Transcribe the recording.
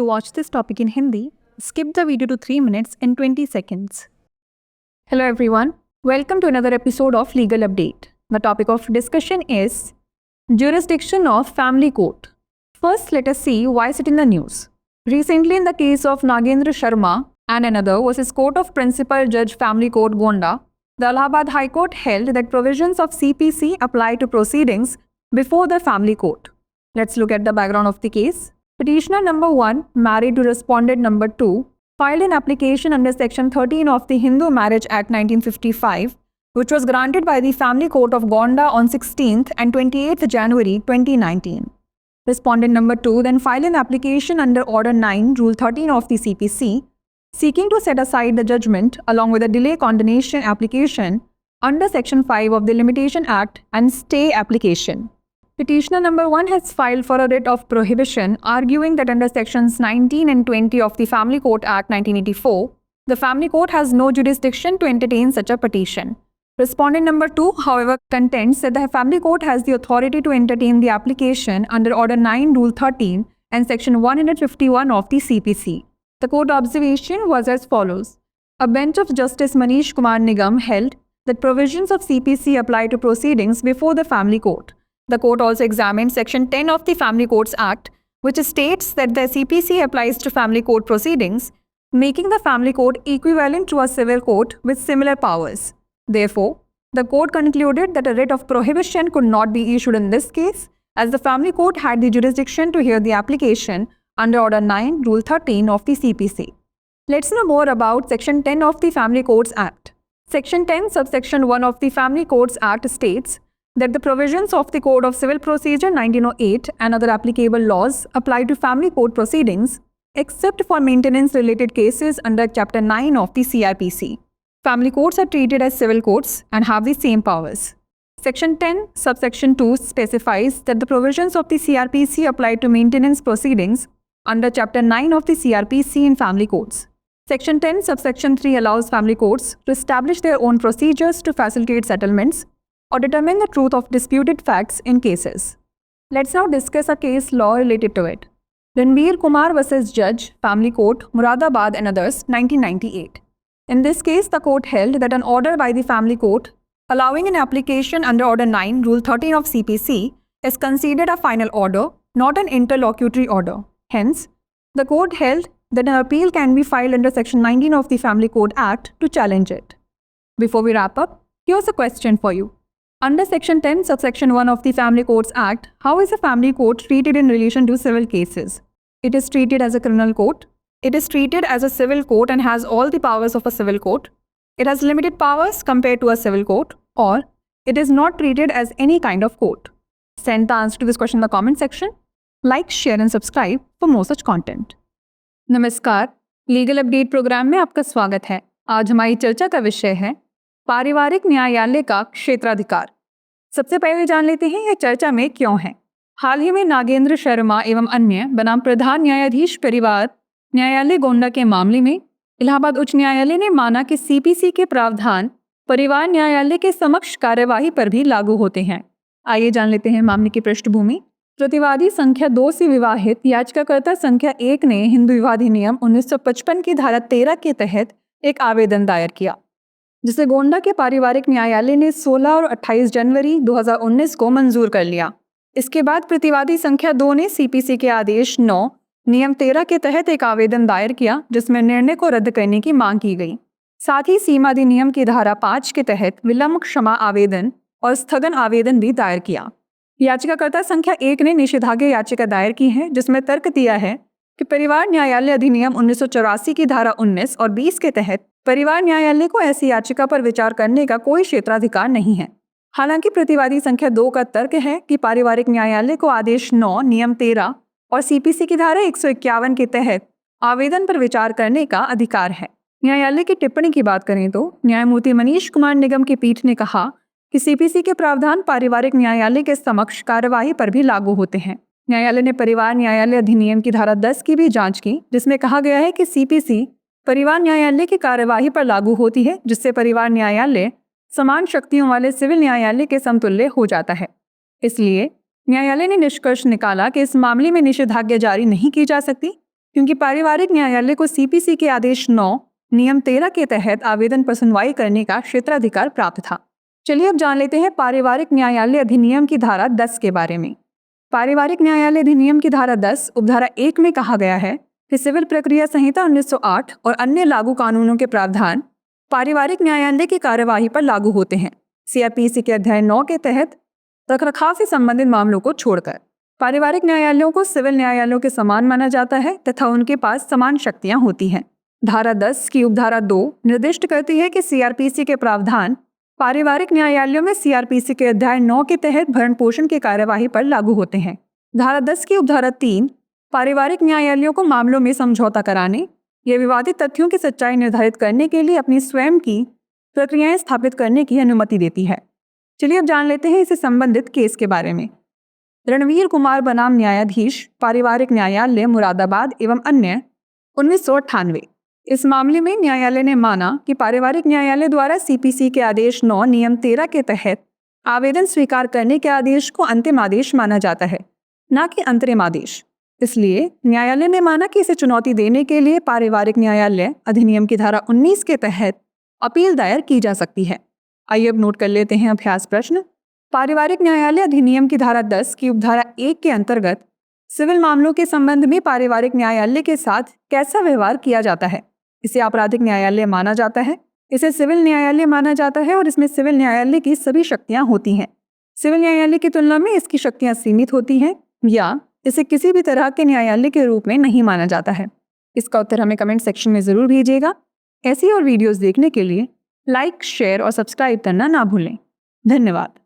To watch this topic in Hindi, skip the video to 3 minutes and 20 seconds. Hello everyone, welcome to another episode of Legal Update. The topic of discussion is jurisdiction of family court. First, let us see why is it in the news. Recently, in the case of Nagendra Sharma and another versus Court of Principal Judge Family Court Gonda, the Allahabad High Court held that provisions of CPC apply to proceedings before the family court. Let's look at the background of the case. Petitioner number 1, married to respondent number 2, filed an application under Section 13 of the Hindu Marriage Act 1955, which was granted by the Family Court of Gonda on 16th and 28th January 2019. Respondent number 2 then filed an application under Order 9, Rule 13 of the CPC, seeking to set aside the judgment along with a delay condonation application under Section 5 of the Limitation Act and stay application. Petitioner number 1 has filed for a writ of prohibition, arguing that under Sections 19 and 20 of the Family Court Act 1984, the Family Court has no jurisdiction to entertain such a petition. Respondent number 2, however, contends that the Family Court has the authority to entertain the application under Order 9, Rule 13 and Section 151 of the CPC. The court observation was as follows. A bench of Justice Manish Kumar Nigam held that provisions of CPC apply to proceedings before the Family Court. The court also examined Section 10 of the Family Courts Act, which states that the CPC applies to family court proceedings, making the family court equivalent to a civil court with similar powers. Therefore, the court concluded that a writ of prohibition could not be issued in this case, as the family court had the jurisdiction to hear the application under Order 9, Rule 13 of the CPC. Let's know more about Section 10 of the Family Courts Act. Section 10, subsection 1 of the Family Courts Act states that the provisions of the Code of Civil Procedure 1908 and other applicable laws apply to family court proceedings except for maintenance-related cases under Chapter 9 of the CRPC. Family courts are treated as civil courts and have the same powers. Section 10, subsection 2 specifies that the provisions of the CRPC apply to maintenance proceedings under Chapter 9 of the CRPC in family courts. Section 10, subsection 3 allows family courts to establish their own procedures to facilitate settlements or determine the truth of disputed facts in cases. Let's now discuss a case law related to it. Ranbir Kumar vs. Judge, Family Court, Muradabad and others, 1998. In this case, the court held that an order by the Family Court allowing an application under Order 9, Rule 13 of CPC is considered a final order, not an interlocutory order. Hence, the court held that an appeal can be filed under Section 19 of the Family Court Act to challenge it. Before we wrap up, here's a question for you. Under Section 10, subsection 1 of the Family Courts Act, how is a family court treated in relation to civil cases? It is treated as a criminal court. It is treated as a civil court and has all the powers of a civil court. It has limited powers compared to a civil court, or it is not treated as any kind of court. Send the answer to this question in the comment section. Like, share and subscribe for more such content. नमस्कार, legal update programme में आपका स्वागत है। आज हमारी चर्चा का विषय है पारिवारिक न्यायालय का क्षेत्राधिकार। सबसे पहले जान लेते हैं यह चर्चा में क्यों है। हाल ही में नागेंद्र शर्मा एवं अन्य बनाम प्रधान न्यायाधीश परिवार न्यायालय गोंडा के मामले में इलाहाबाद उच्च न्यायालय ने माना कि सीपीसी के प्रावधान परिवार न्यायालय के समक्ष कार्यवाही पर भी लागू होते हैं। आइए जान लेते हैं मामले की पृष्ठभूमि। प्रतिवादी संख्या 2 से विवाहित याचिकाकर्ता संख्या 1 ने हिंदू विवाह अधिनियम 1955 की धारा 13 के तहत एक आवेदन दायर किया, जिसे गोंडा के पारिवारिक न्यायालय ने 16 और 28 जनवरी 2019 को मंजूर कर लिया। इसके बाद प्रतिवादी संख्या 2 ने सीपीसी के आदेश 9 नियम 13 के तहत एक आवेदन दायर किया, जिसमें निर्णय को रद्द करने की मांग की गई। साथ ही सीमा अधिनियम की धारा 5 के तहत विलंब क्षमा आवेदन और स्थगन आवेदन भी दायर किया। याचिकाकर्ता संख्या 1 ने निषेधाज्ञा याचिका दायर की है, जिसमें तर्क दिया है कि परिवार न्यायालय अधिनियम 1984 की धारा 19 और 20 के तहत परिवार न्यायालय को ऐसी याचिका पर विचार करने का कोई क्षेत्राधिकार नहीं है। हालांकि प्रतिवादी संख्या 2 का तर्क है कि पारिवारिक न्यायालय को आदेश 9 नियम 13 और सीपीसी की धारा 151 के तहत आवेदन पर विचार करने का अधिकार है। न्यायालय की टिप्पणी की बात करें तो न्यायमूर्ति मनीष कुमार निगम की पीठ ने कहा कि सीपीसी के प्रावधान पारिवारिक न्यायालय के समक्ष कार्यवाही पर भी लागू होते हैं। न्यायालय ने परिवार न्यायालय अधिनियम की धारा 10 की भी जांच की, जिसमें कहा गया है कि सीपीसी परिवार न्यायालय की कार्यवाही पर लागू होती है, जिससे परिवार न्यायालय समान शक्तियों वाले सिविल न्यायालय के समतुल्य हो जाता है। इसलिए न्यायालय ने निष्कर्ष निकाला कि इस मामले में निषेधाज्ञा जारी नहीं की जा सकती क्योंकि पारिवारिक न्यायालय को सीपीसी के आदेश 9 नियम 13 के तहत आवेदन पर सुनवाई करने का क्षेत्राधिकार प्राप्त था। चलिए अब जान लेते हैं पारिवारिक न्यायालय अधिनियम की धारा 10 के बारे में। पारिवारिक न्यायालय अधिनियम की धारा 10 उपधारा 1 में कहा गया है कि सिविल प्रक्रिया संहिता 1908 और अन्य लागू कानूनों के प्रावधान पारिवारिक न्यायालय की कार्यवाही पर लागू होते हैं। सीआरपीसी के अध्याय 9 के तहत रखरखाव से संबंधित मामलों को छोड़कर पारिवारिक न्यायालयों को सिविल न्यायालयों के समान माना जाता है तथा उनके पास समान शक्तियां होती हैं। धारा 10 की उपधारा 2 निर्दिष्ट करती है कि सीआरपीसी के प्रावधान पारिवारिक न्यायालयों में सीआरपीसी के अध्याय 9 के तहत भरण पोषण की कार्यवाही पर लागू होते हैं। धारा 10 की उपधारा 3 पारिवारिक न्यायालयों को मामलों में समझौता कराने या विवादित तथ्यों की सच्चाई निर्धारित करने के लिए अपनी स्वयं की प्रक्रियाएं स्थापित करने की अनुमति देती है। चलिए अब जान लेते हैं इससे संबंधित केस के बारे में। रणवीर कुमार बनाम न्यायाधीश, पारिवारिक न्यायालय मुरादाबाद एवं अन्य, 1998। इस मामले में न्यायालय ने माना कि पारिवारिक न्यायालय द्वारा सीपीसी के आदेश 9 नियम 13 के तहत आवेदन स्वीकार करने के आदेश को अंतिम आदेश माना जाता है, न कि अंतरिम आदेश। इसलिए न्यायालय ने माना कि इसे चुनौती देने के लिए पारिवारिक न्यायालय अधिनियम की धारा 19 के तहत अपील दायर की जा सकती है। आइए अब नोट कर लेते हैं अभ्यास प्रश्न। पारिवारिक न्यायालय अधिनियम की धारा 10 की उपधारा 1 के अंतर्गत सिविल मामलों के संबंध में पारिवारिक न्यायालय के साथ कैसा व्यवहार किया जाता है? इसे आपराधिक न्यायालय माना जाता है, इसे सिविल न्यायालय माना जाता है और इसमें सिविल न्यायालय की सभी शक्तियां होती हैं। सिविल न्यायालय की तुलना में इसकी शक्तियां सीमित होती हैं या इसे किसी भी तरह के न्यायालय के रूप में नहीं माना जाता है। इसका उत्तर हमें कमेंट सेक्शन में ज़रूर भेजिएगा। ऐसी और वीडियोस देखने के लिए लाइक, शेयर और सब्सक्राइब करना ना भूलें। धन्यवाद।